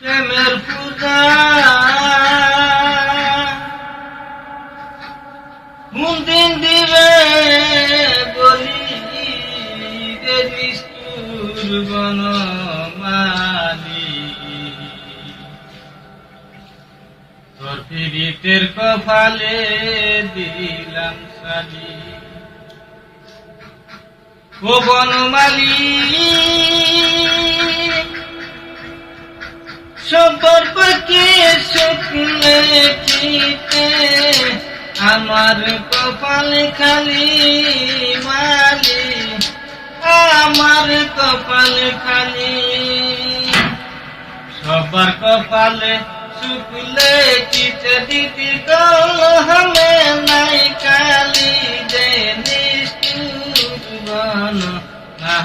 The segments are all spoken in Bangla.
প্রেমের পূজা মুন্দিন দিবে বলি রে নিষ্ঠুর বনমালী তোর পীড়িতের কপালে দিলাম সালি ও বনমালী সবার পাখি শুকলে খিতে আমার কপালে খালি মালি আমার কপালে খালি সবার কপালে শুকলে খিতে দিদি কলহলে নাই কালি যে নিষ্ঠুর বনমালী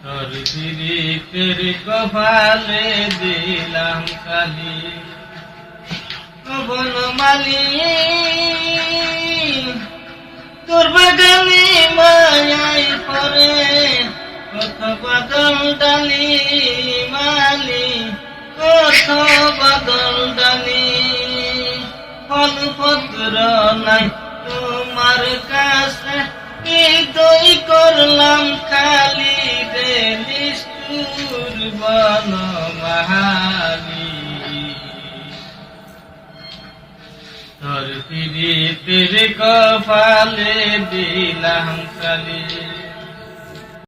তোর পীড়িতের কপালে দিলাম কালি ও বনমালী তোর বাগানে মায়াই পরে কত বাদল ডালি মালি কত বাদল ডালি ফল পত্র নাই তোমার কাছে হৃদয় করলাম খালি রে নিষ্ঠুর বনমালী তোর পীড়িতের কপালে দিলাম কালি।